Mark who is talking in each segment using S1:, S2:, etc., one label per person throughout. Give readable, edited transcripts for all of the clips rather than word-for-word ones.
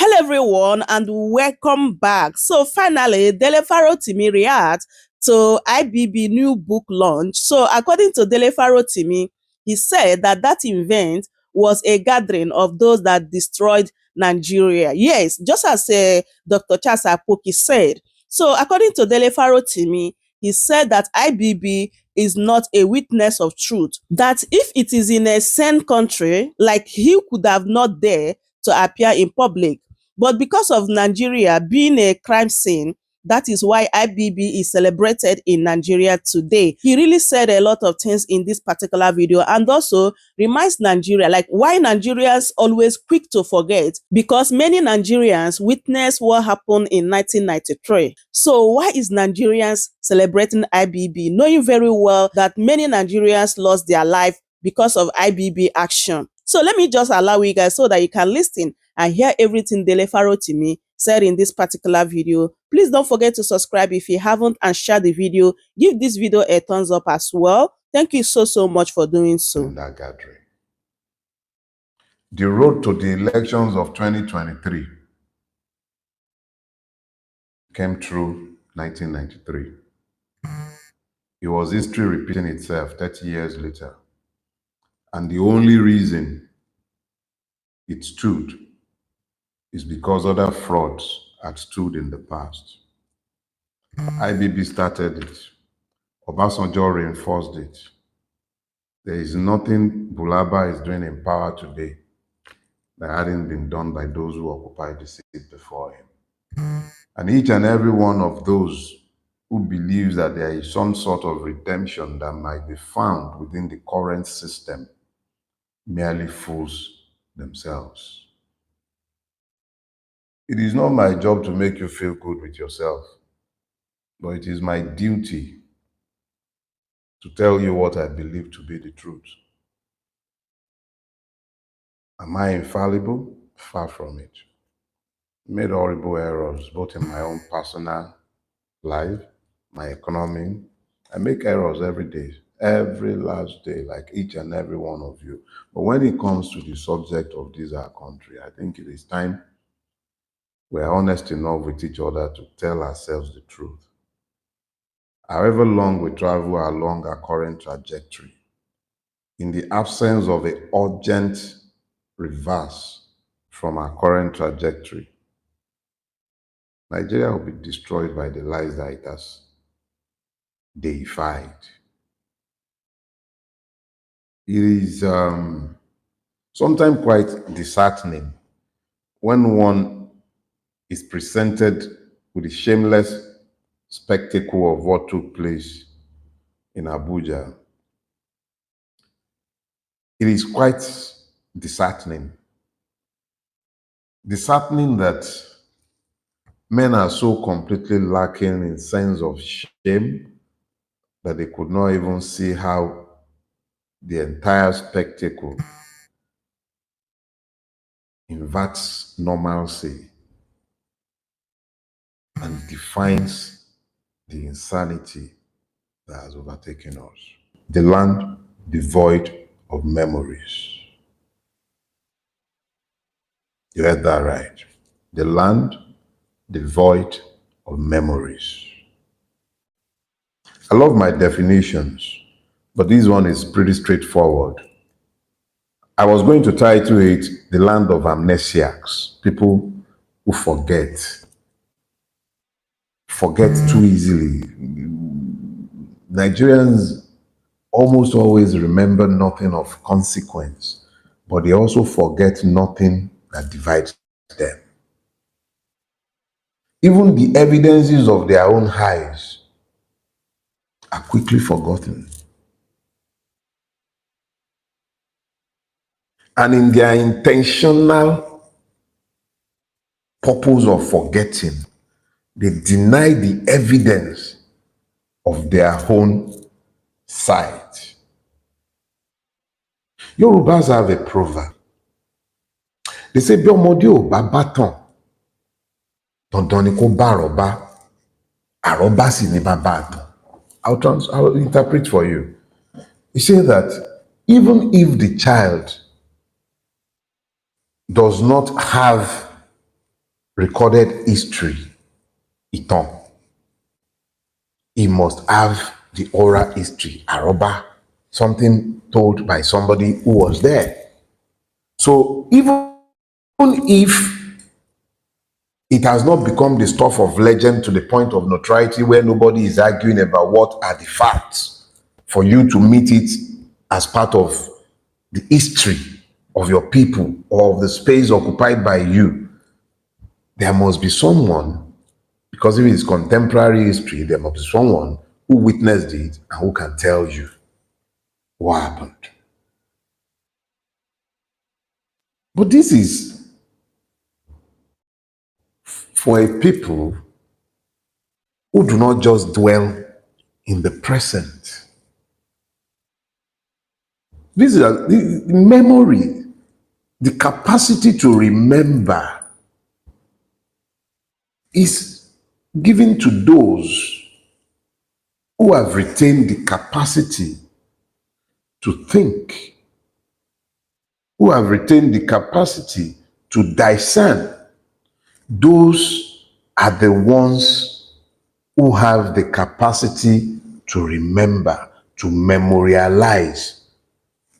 S1: Hello everyone and welcome back. So finally, Dele Farotimi reacts to IBB new book launch. So according to Dele Farotimi, he said that event was a gathering of those that destroyed Nigeria. Yes, just as Dr. Charles Apoki said. So according to Dele Farotimi, he said that IBB is not a witness of truth. That if it is in a sane country, like he could have not dared to appear in public. But because of Nigeria being a crime scene, that is why IBB is celebrated in Nigeria today. He really said a lot of things in this particular video and also reminds Nigeria, like why Nigerians always quick to forget, because many Nigerians witnessed what happened in 1993. So why is Nigerians celebrating IBB, knowing very well that many Nigerians lost their life because of IBB action? So let me just allow you guys so that you can listen and hear everything Dele Farotimi said in this particular video. Please don't forget to subscribe if you haven't and share the video. Give this video a thumbs up as well. Thank you so much for doing so.
S2: In that gathering. The road to the elections of 2023 came through 1993. It was history repeating itself 30 years later. And the only reason it stood is because other frauds had stood in the past. IBB started it. Obasanjo reinforced it. There is nothing Bulaba is doing in power today that hadn't been done by those who occupied the seat before him. And each and every one of those who believes that there is some sort of redemption that might be found within the current system merely fools themselves. It is not my job to make you feel good with yourself, but it is my duty to tell you what I believe to be the truth. Am I infallible? Far from it. I made horrible errors, both in my own personal life, my economy. I make errors every day, every last day, like each and every one of you. But when it comes to the subject of this our country, I think it is time we're honest enough with each other to tell ourselves the truth. However long we travel along our current trajectory, in the absence of an urgent reverse from our current trajectory, Nigeria will be destroyed by the lies that it has deified. It is sometimes quite disheartening when one is presented with the shameless spectacle of what took place in Abuja. It is quite disheartening. Disheartening that men are so completely lacking in sense of shame that they could not even see how the entire spectacle inverts normalcy and defines the insanity that has overtaken us. The land devoid of memories. You heard that right. The land devoid of memories. I love my definitions, but this one is pretty straightforward. I was going to title it The Land of Amnesiacs, people who forget too easily. Nigerians almost always remember nothing of consequence, but they also forget nothing that divides them. Even the evidences of their own highs are quickly forgotten. And in their intentional purpose of forgetting, they deny the evidence of their own side. Yorubas have a proverb. They say, "Bí ọmọdé ò bá bátan, dandan ni kó bá àrọ́bá, àrọ́bá sì ni bàbá àtàn." I'll interpret for you. You say that even if the child does not have recorded history, Itan. He must have the oral history, Aroba, something told by somebody who was there. So even if it has not become the stuff of legend to the point of notoriety where nobody is arguing about what are the facts, for you to meet it as part of the history of your people or of the space occupied by you, there must be someone, because if it's contemporary history, there must be someone who witnessed it and who can tell you what happened. But this is for a people who do not just dwell in the present. This is the memory, the capacity to remember is given to those who have retained the capacity to think, who have retained the capacity to discern. Those are the ones who have the capacity to remember, to memorialize,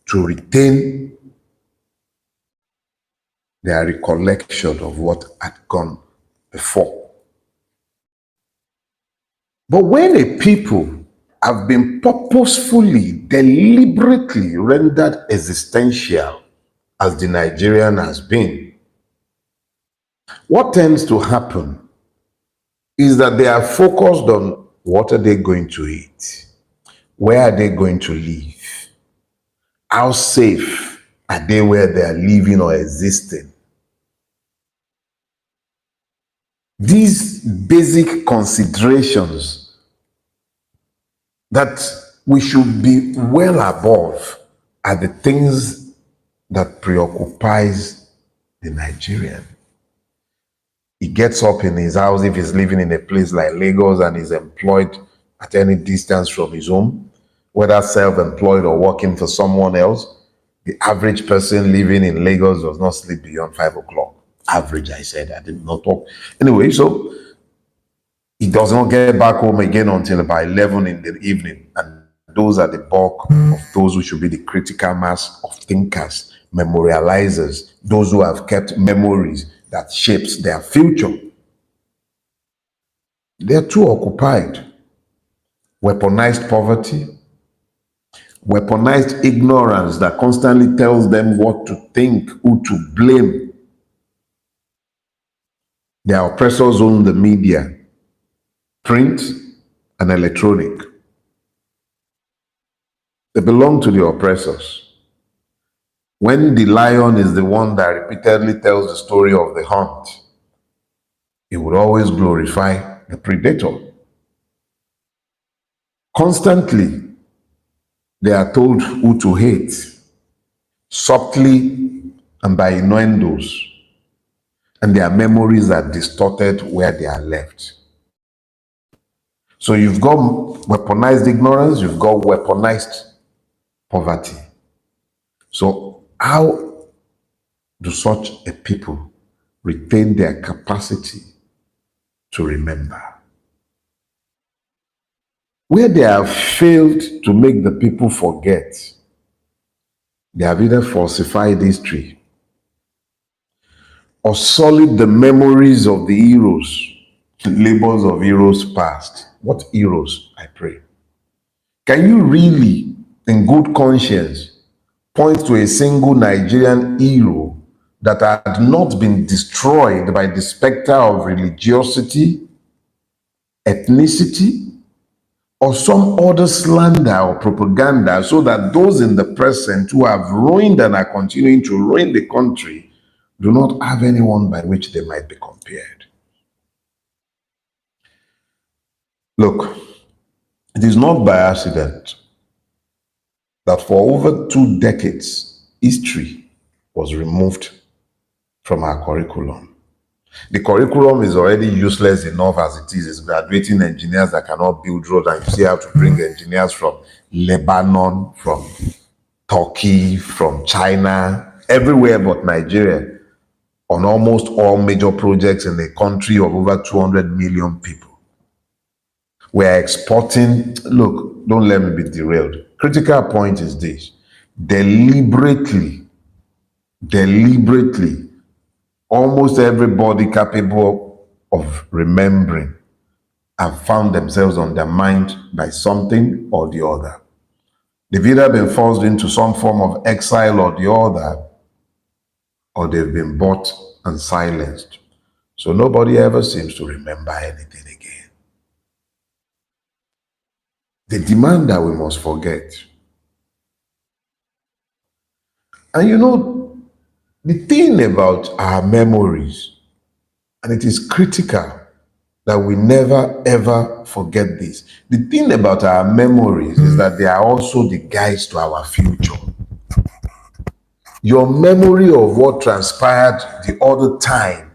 S2: to retain their recollection of what had gone before. But when a people have been purposefully, deliberately rendered existential, as the Nigerian has been, what tends to happen is that they are focused on what are they going to eat? Where are they going to live? How safe are they where they are living or existing? These basic considerations that we should be well above are the things that preoccupies the Nigerian. He gets up in his house if he's living in a place like Lagos and is employed at any distance from his home, whether self-employed or working for someone else. The average person living in Lagos does not sleep beyond 5 o'clock. Average, I said, I did not talk. Anyway, so he does not get back home again until about 11 in the evening. And those are the bulk of those who should be the critical mass of thinkers, memorializers, those who have kept memories that shapes their future. They're too occupied. Weaponized poverty, weaponized ignorance that constantly tells them what to think, who to blame. Their oppressors own the media, print and electronic. They belong to the oppressors. When the lion is the one that repeatedly tells the story of the hunt, it would always glorify the predator. Constantly, they are told who to hate, subtly and by innuendos, and their memories are distorted where they are left. So you've got weaponized ignorance, you've got weaponized poverty. So how do such a people retain their capacity to remember? Where they have failed to make the people forget, they have either falsified history or sullied the memories of the heroes, the labors of heroes past. What heroes, I pray? Can you really, in good conscience, point to a single Nigerian hero that had not been destroyed by the specter of religiosity, ethnicity, or some other slander or propaganda, so that those in the present who have ruined and are continuing to ruin the country do not have anyone by which they might be compared? Look, it is not by accident that for over 2 decades, history was removed from our curriculum. The curriculum is already useless enough as it is. It's graduating engineers that cannot build roads, and you still have to bring engineers from Lebanon, from Turkey, from China, everywhere but Nigeria. on almost all major projects in a country of over 200 million people. We're exporting, look, don't let me be derailed. Critical point is this: deliberately, almost everybody capable of remembering have found themselves undermined by something or the other. They've either been forced into some form of exile or the other, or they've been bought and silenced. So nobody ever seems to remember anything again. They demand that we must forget. And you know, the thing about our memories, and it is critical that we never ever forget this. The thing about our memories is that they are also the guides to our future. Your memory of what transpired the other time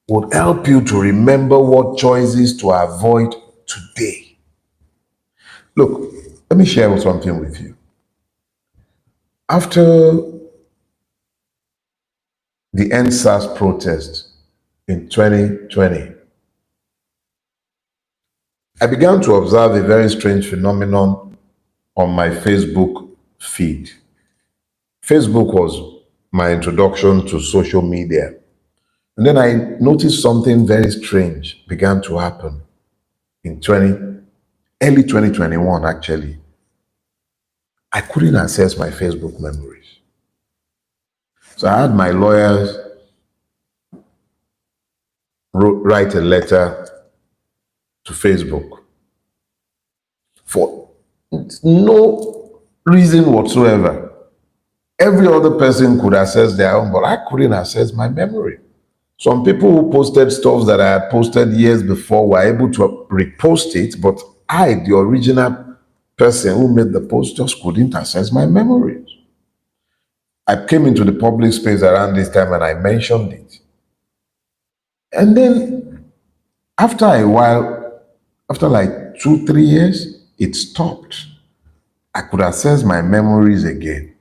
S2: would help you to remember what choices to avoid today. Look, let me share something with you. After the NSAS protest in 2020, I began to observe a very strange phenomenon on my Facebook feed. Facebook was my introduction to social media. And then I noticed something very strange began to happen in early 2021, actually. I couldn't access my Facebook memories. So I had my lawyers write a letter to Facebook for no reason whatsoever. Every other person could access their own, but I couldn't access my memory. Some people who posted stuff that I had posted years before were able to repost it, but I, the original person who made the post, just couldn't access my memories. I came into the public space around this time and I mentioned it. And then after a while, after like 2-3 years, it stopped. I could access my memories again.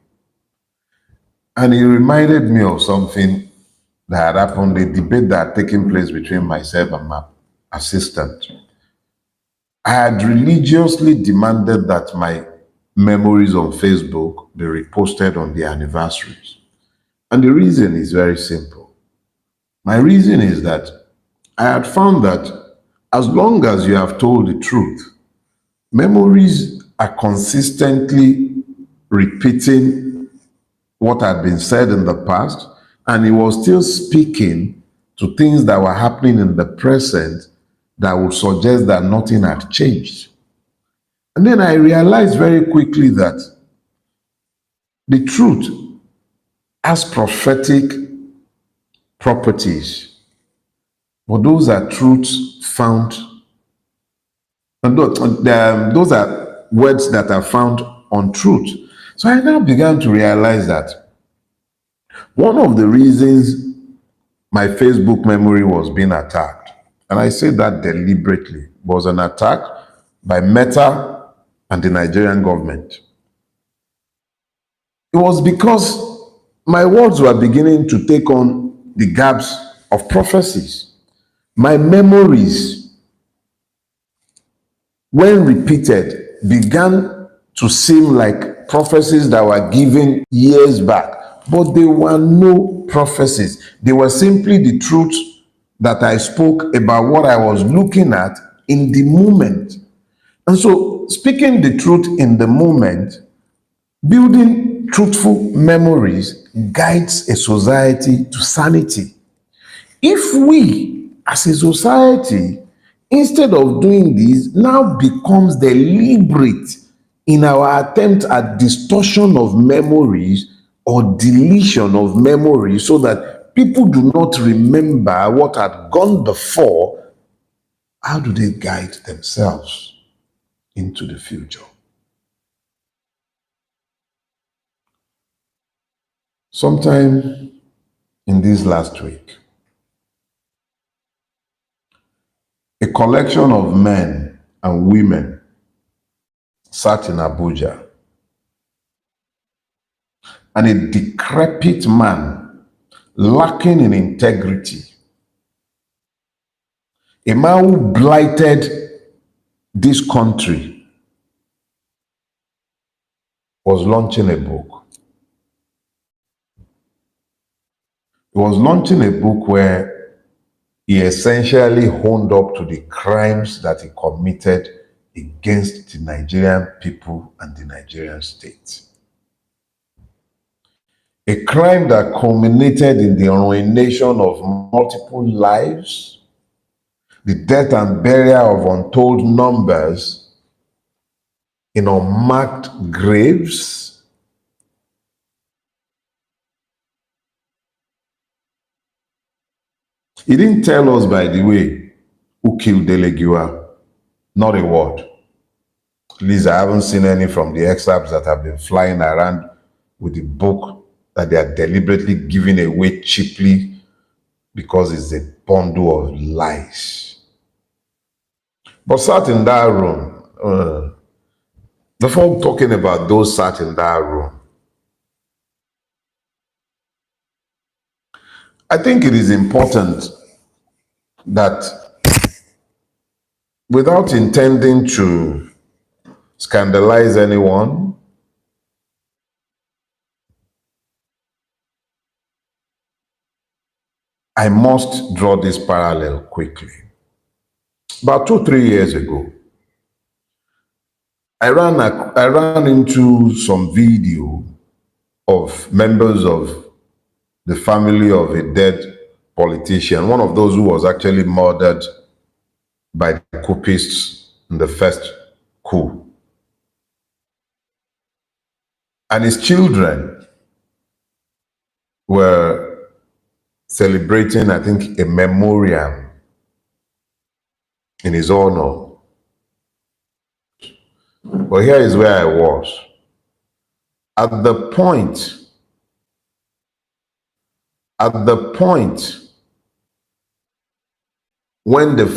S2: And it reminded me of something that had happened, a debate that had taken place between myself and my assistant. I had religiously demanded that my memories on Facebook be reposted on the anniversaries. And the reason is very simple. My reason is that I had found that as long as you have told the truth, memories are consistently repeating what had been said in the past, and it was still speaking to things that were happening in the present that would suggest that nothing had changed. And then I realized very quickly that the truth has prophetic properties, but those are truths found, and those are words that are found on truth. So I now began to realize that one of the reasons my Facebook memory was being attacked, and I say that deliberately, was an attack by Meta and the Nigerian government. It was because my words were beginning to take on the gaps of prophecies. My memories, when repeated, began to seem like prophecies that were given years back, but they were no prophecies. They were simply the truth that I spoke about what I was looking at in the moment. And so, speaking the truth in the moment, building truthful memories guides a society to sanity. If we, as a society, instead of doing this, now becomes deliberate in our attempt at distortion of memories or deletion of memories so that people do not remember what had gone before, how do they guide themselves into the future? Sometime in this last week, a collection of men and women sat in Abuja, and a decrepit man lacking in integrity, a man who blighted this country, was launching a book. He was launching a book where he essentially honed up to the crimes that he committed against the Nigerian people and the Nigerian state. A crime that culminated in the ruination of multiple lives, the death and burial of untold numbers in unmarked graves. He didn't tell us, by the way, who killed Dele. Not a word. At least I haven't seen any from the excerpts that have been flying around with the book that they are deliberately giving away cheaply because it's a bundle of lies. But sat in that room, before talking about those sat in that room, I think it is important that, without intending to scandalize anyone, I must draw this parallel quickly. About 2-3 years ago, I ran into some video of members of the family of a dead politician, one of those who was actually murdered by the coupists in the first coup. And his children were celebrating, I think, a memoriam in his honor. But here is where I was. At the point when their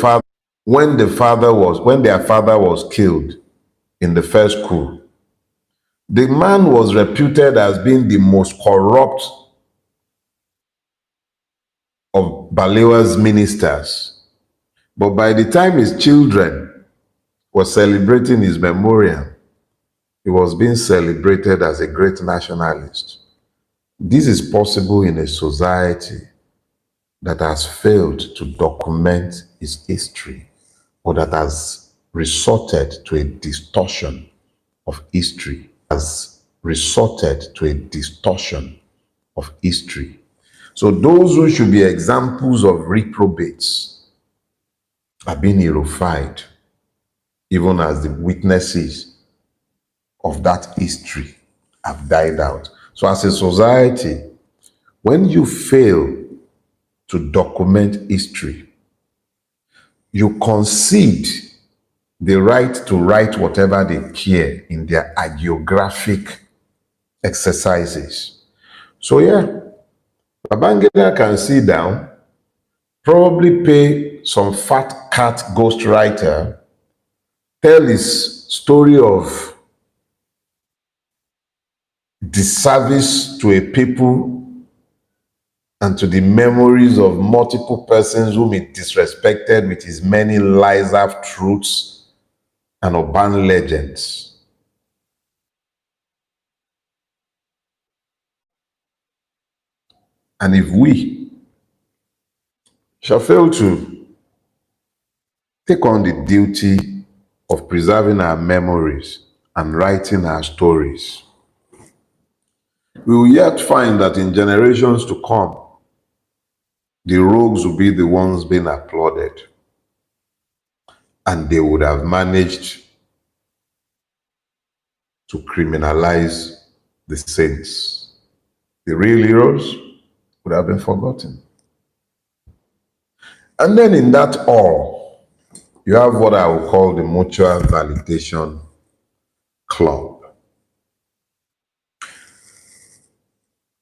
S2: father was killed in the first coup, the man was reputed as being the most corrupt of Balewa's ministers. But by the time his children were celebrating his memorial, he was being celebrated as a great nationalist. This is possible in a society that has failed to document its history, or that has resorted to a distortion of history, So those who should be examples of reprobates are being erodified, even as the witnesses of that history have died out. So as a society, when you fail to document history, you concede the right to write whatever they care in their hagiographic exercises. So yeah, Babangida can sit down, probably pay some fat cat ghostwriter, tell his story of disservice to a people and to the memories of multiple persons whom he disrespected with his many lies, half-truths, and urban legends. And if we shall fail to take on the duty of preserving our memories and writing our stories, we will yet find that in generations to come, the rogues will be the ones being applauded, and they would have managed to criminalize the saints. The real heroes would have been forgotten. And then in that all, you have what I will call the mutual validation club.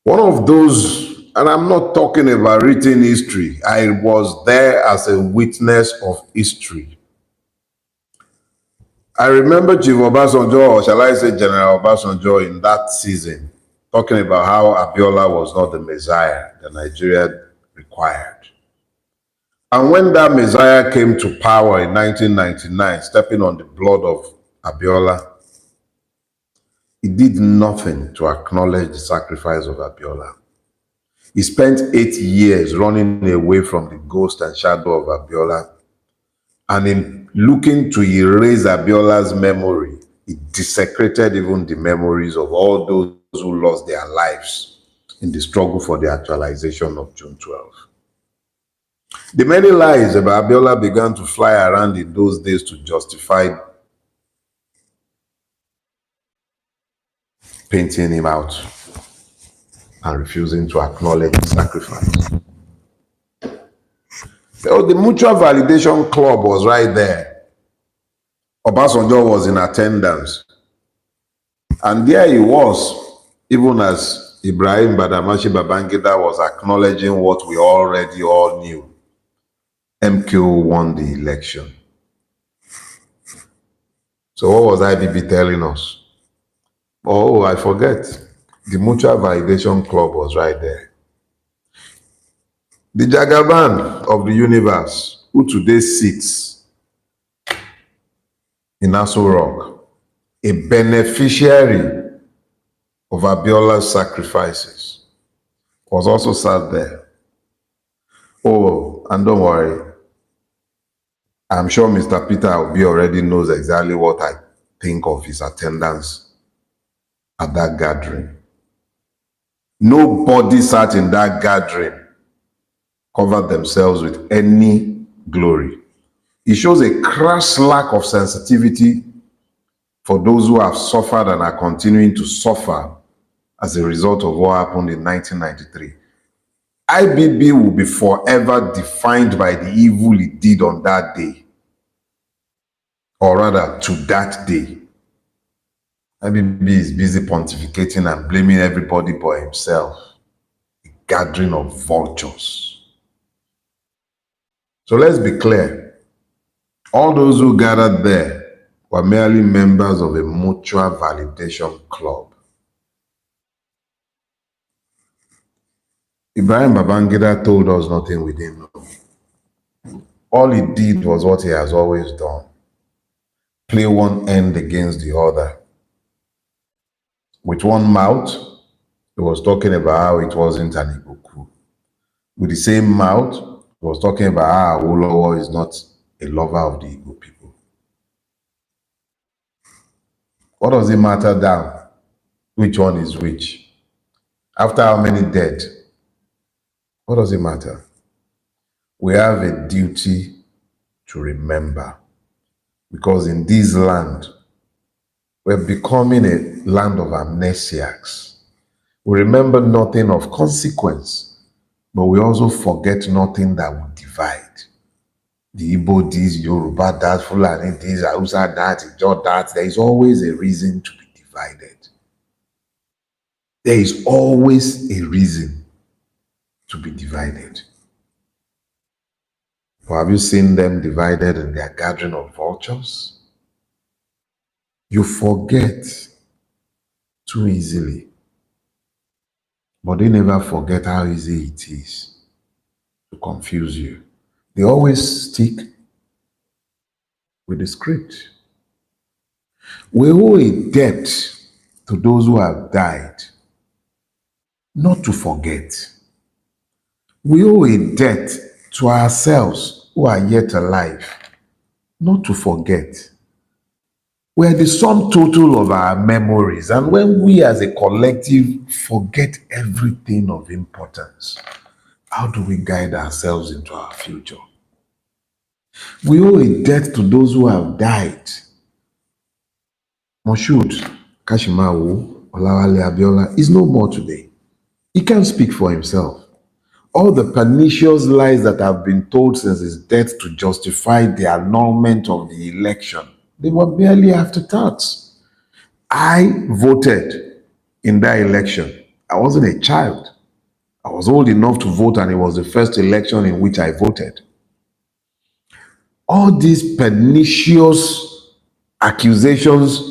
S2: One of those, and I'm not talking about written history, I was there as a witness of history. I remember Chief Obasanjo, or shall I say General Obasanjo, in that season, talking about how Abiola was not the Messiah that Nigeria required. And when that Messiah came to power in 1999, stepping on the blood of Abiola, he did nothing to acknowledge the sacrifice of Abiola. He spent 8 years running away from the ghost and shadow of Abiola. And in looking to erase Abiola's memory, he desecrated even the memories of all those who lost their lives in the struggle for the actualization of June 12. The many lies about Abiola began to fly around in those days to justify painting him out and refusing to acknowledge the sacrifice. So the mutual validation club was right there. Obasanjo was in attendance. And there he was, even as Ibrahim Badamashi Babangida was acknowledging what we already all knew. MQ won the election. So what was IBB telling us? Oh, I forget. The Mutual Validation Club was right there. The Jagaban of the universe, who today sits in Aso Rock, a beneficiary of Abiola's sacrifices, was also sat there. Oh, and don't worry, I'm sure Mr. Peter Obi already knows exactly what I think of his attendance at that gathering. Nobody sat in that gathering covered themselves with any glory. It shows a crass lack of sensitivity for those who have suffered and are continuing to suffer as a result of what happened in 1993. IBB will be forever defined by the evil it did on that day, or rather to that day. IBB is busy pontificating and blaming everybody but himself. A gathering of vultures. So let's be clear. All those who gathered there were merely members of a mutual validation club. Ibrahim Babangida told us nothing we didn't know. All he did was what he has always done. Play one end against the other. With one mouth, he was talking about how it wasn't an Igbo coup. With the same mouth, he was talking about how Awolowo is not a lover of the Igbo people. What does it matter now? Which one is which? After how many dead? What does it matter? We have a duty to remember, because in this land, we're becoming a land of amnesiacs. We remember nothing of consequence, but we also forget nothing that will divide. The Igbo this, Yoruba that, Fulani this, Hausa that, Ijaw that. There is always a reason to be divided. There is always a reason to be divided. Or have you seen them divided in their gathering of vultures? You forget too easily. But they never forget how easy it is to confuse you. They always stick with the script. We owe a debt to those who have died, not to forget. We owe a debt to ourselves who are yet alive, not to forget. We are the sum total of our memories, and when we as a collective forget everything of importance, how do we guide ourselves into our future? We owe a debt to those who have died. Moshood Kashimawo Olawale Abiola is no more today. He can't speak for himself. All the pernicious lies that have been told since his death to justify the annulment of the election, they were barely afterthoughts. I voted in that election. I wasn't a child. I was old enough to vote, and it was the first election in which I voted. All these pernicious accusations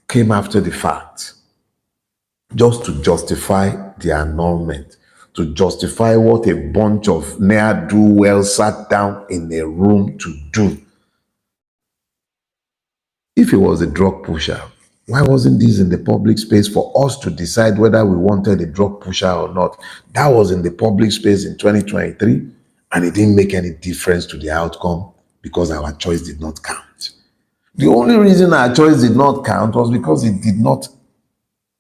S2: came after the fact. just to justify the annulment, to justify what a bunch of ne'er-do-well sat down in a room to do. If he was a drug pusher, why wasn't this in the public space for us to decide whether we wanted a drug pusher or not? That was in the public space in 2023, and it didn't make any difference to the outcome because our choice did not count. The only reason our choice did not count was because it did not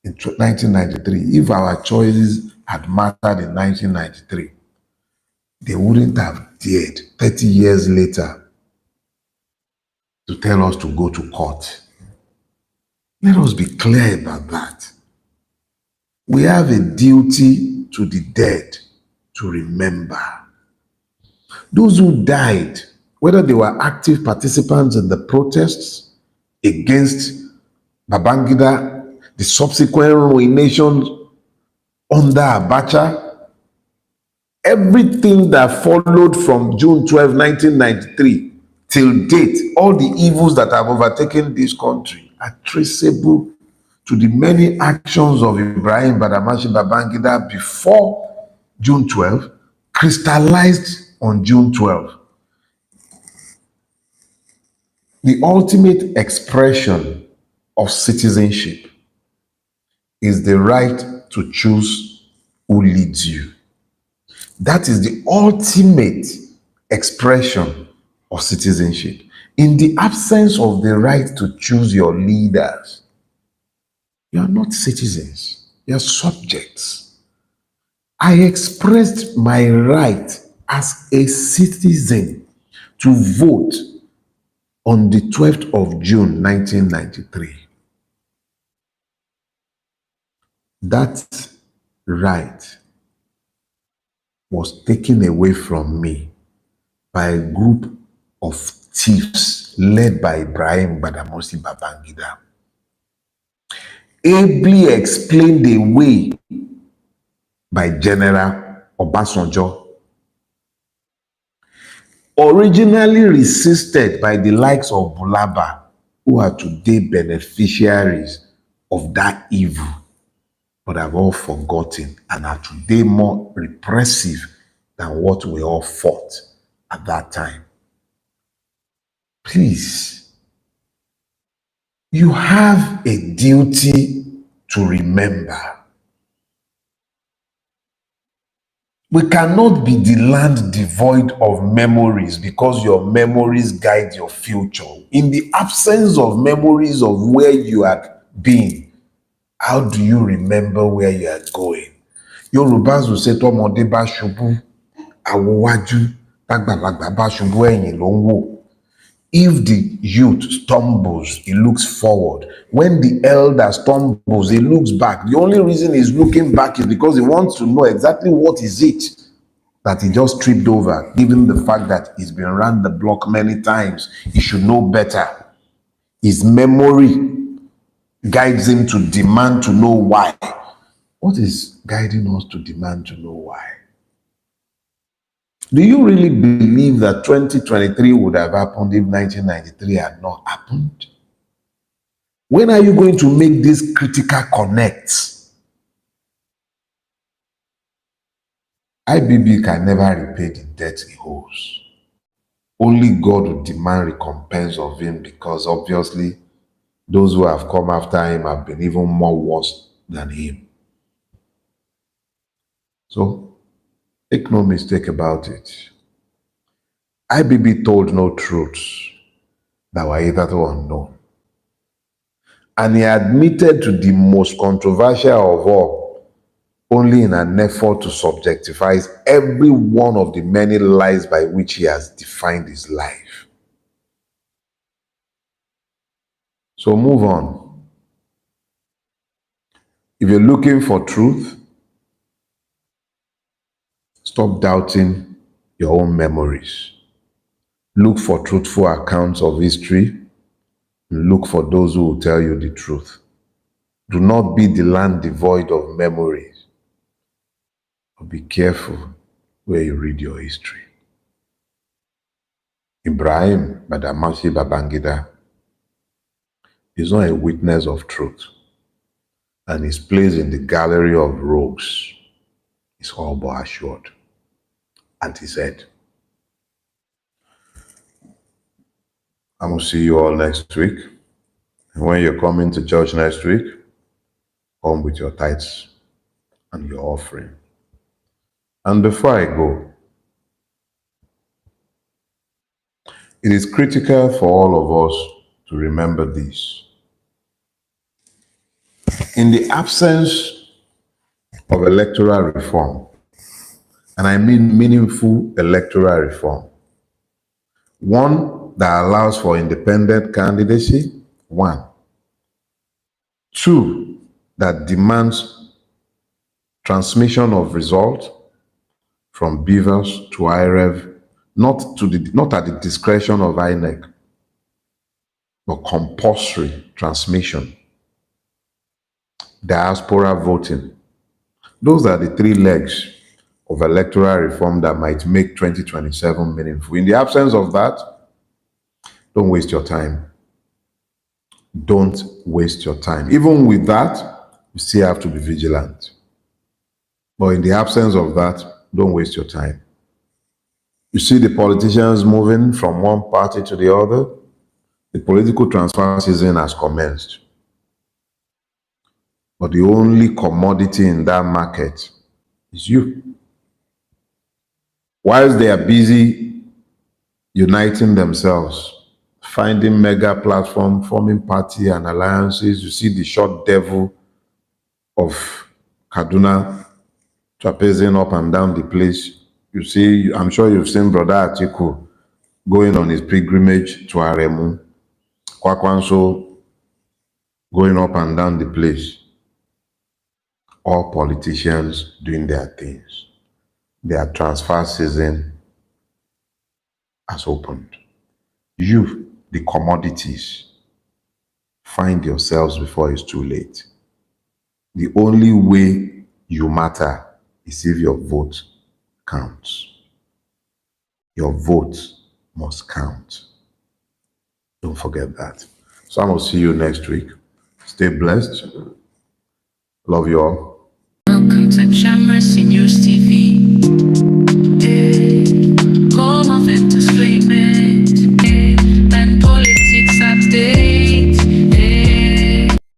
S2: in 1993. If our choices had mattered in 1993, they wouldn't have dared 30 years later to tell us to go to court. Let us be clear about that. We have a duty to the dead to remember. Those who died, whether they were active participants in the protests against Babangida, the subsequent ruination under Abacha, everything that followed from June 12, 1993 till date, all the evils that have overtaken this country are traceable to the many actions of Ibrahim Badamashi Babangida before June 12, crystallized on June 12. The ultimate expression of citizenship is the right to choose who leads you. That is the ultimate expression of citizenship. In the absence of the right to choose your leaders, you are not citizens, you are subjects. I expressed my right as a citizen to vote on the 12th of June, 1993. That right was taken away from me by a group of thieves led by Ibrahim Badamasi Babangida, ably explained away by General Obasanjo, originally resisted by the likes of Bulaba, who are today beneficiaries of that evil, but have all forgotten and are today more repressive than what we all fought at that time. Please, you have a duty to remember. We cannot be the land devoid of memories because your memories guide your future. In the absence of memories of where you had been, how do you remember where you are going? Yorùbá will say, "Tọ́mọdé bá ṣubú, àwòwájú, tágbàlagbà bá ṣubú, ẹ̀yìn ló ń wò." If the youth stumbles, he looks forward. When the elder stumbles, he looks back. The only reason he's looking back is because he wants to know exactly what is it that he just tripped over, given the fact that he's been around the block many times. He should know better. His memory guides him to demand to know why. What is guiding us to demand to know why? Do you really believe that 2023 would have happened if 1993 had not happened? When are you going to make these critical connects? IBB can never repay the debt he owes. Only God will demand recompense of him, because obviously those who have come after him have been even more worse than him. So make no mistake about it. IBB told no truths that were hitherto unknown. And he admitted to the most controversial of all, only in an effort to subjectify every one of the many lies by which he has defined his life. So move on. If you're looking for truth, stop doubting your own memories. Look for truthful accounts of history, and look for those who will tell you the truth. Do not be the land devoid of memories. But be careful where you read your history. Ibrahim Badamashi Babangida is not a witness of truth. and is placed in the gallery of rogues is all but assured. And he said, I'm going to see you all next week. And when you're coming to church next week, come with your tithes and your offering. And before I go, it is critical for all of us to remember this. In the absence of electoral reform, and I mean meaningful electoral reform, one that allows for independent candidacy, one. Two, that demands transmission of results from BVAS to IREV, not at the discretion of INEC, but compulsory transmission. Diaspora voting. Those are the three legs of electoral reform that might make 2027 meaningful. In the absence of that, don't waste your time. Don't waste your time. Even with that, you still have to be vigilant. But in the absence of that, don't waste your time. You see the politicians moving from one party to the other. The political transfer season has commenced. But the only commodity in that market is you. Whilst they are busy uniting themselves, finding mega platform, forming party and alliances, you see the short devil of Kaduna trapezing up and down the place. You see, I'm sure you've seen Brother Atiku going on his pilgrimage to Aremu, Kwakwanso going up and down the place. All politicians doing their things. Their transfer season has opened. You, the commodities, find yourselves before it's too late. The only way you matter is if your vote counts. Your vote must count. Don't forget that. So I'm going to see you next week. Stay blessed. Love you all.
S3: Welcome to Shamras News TV.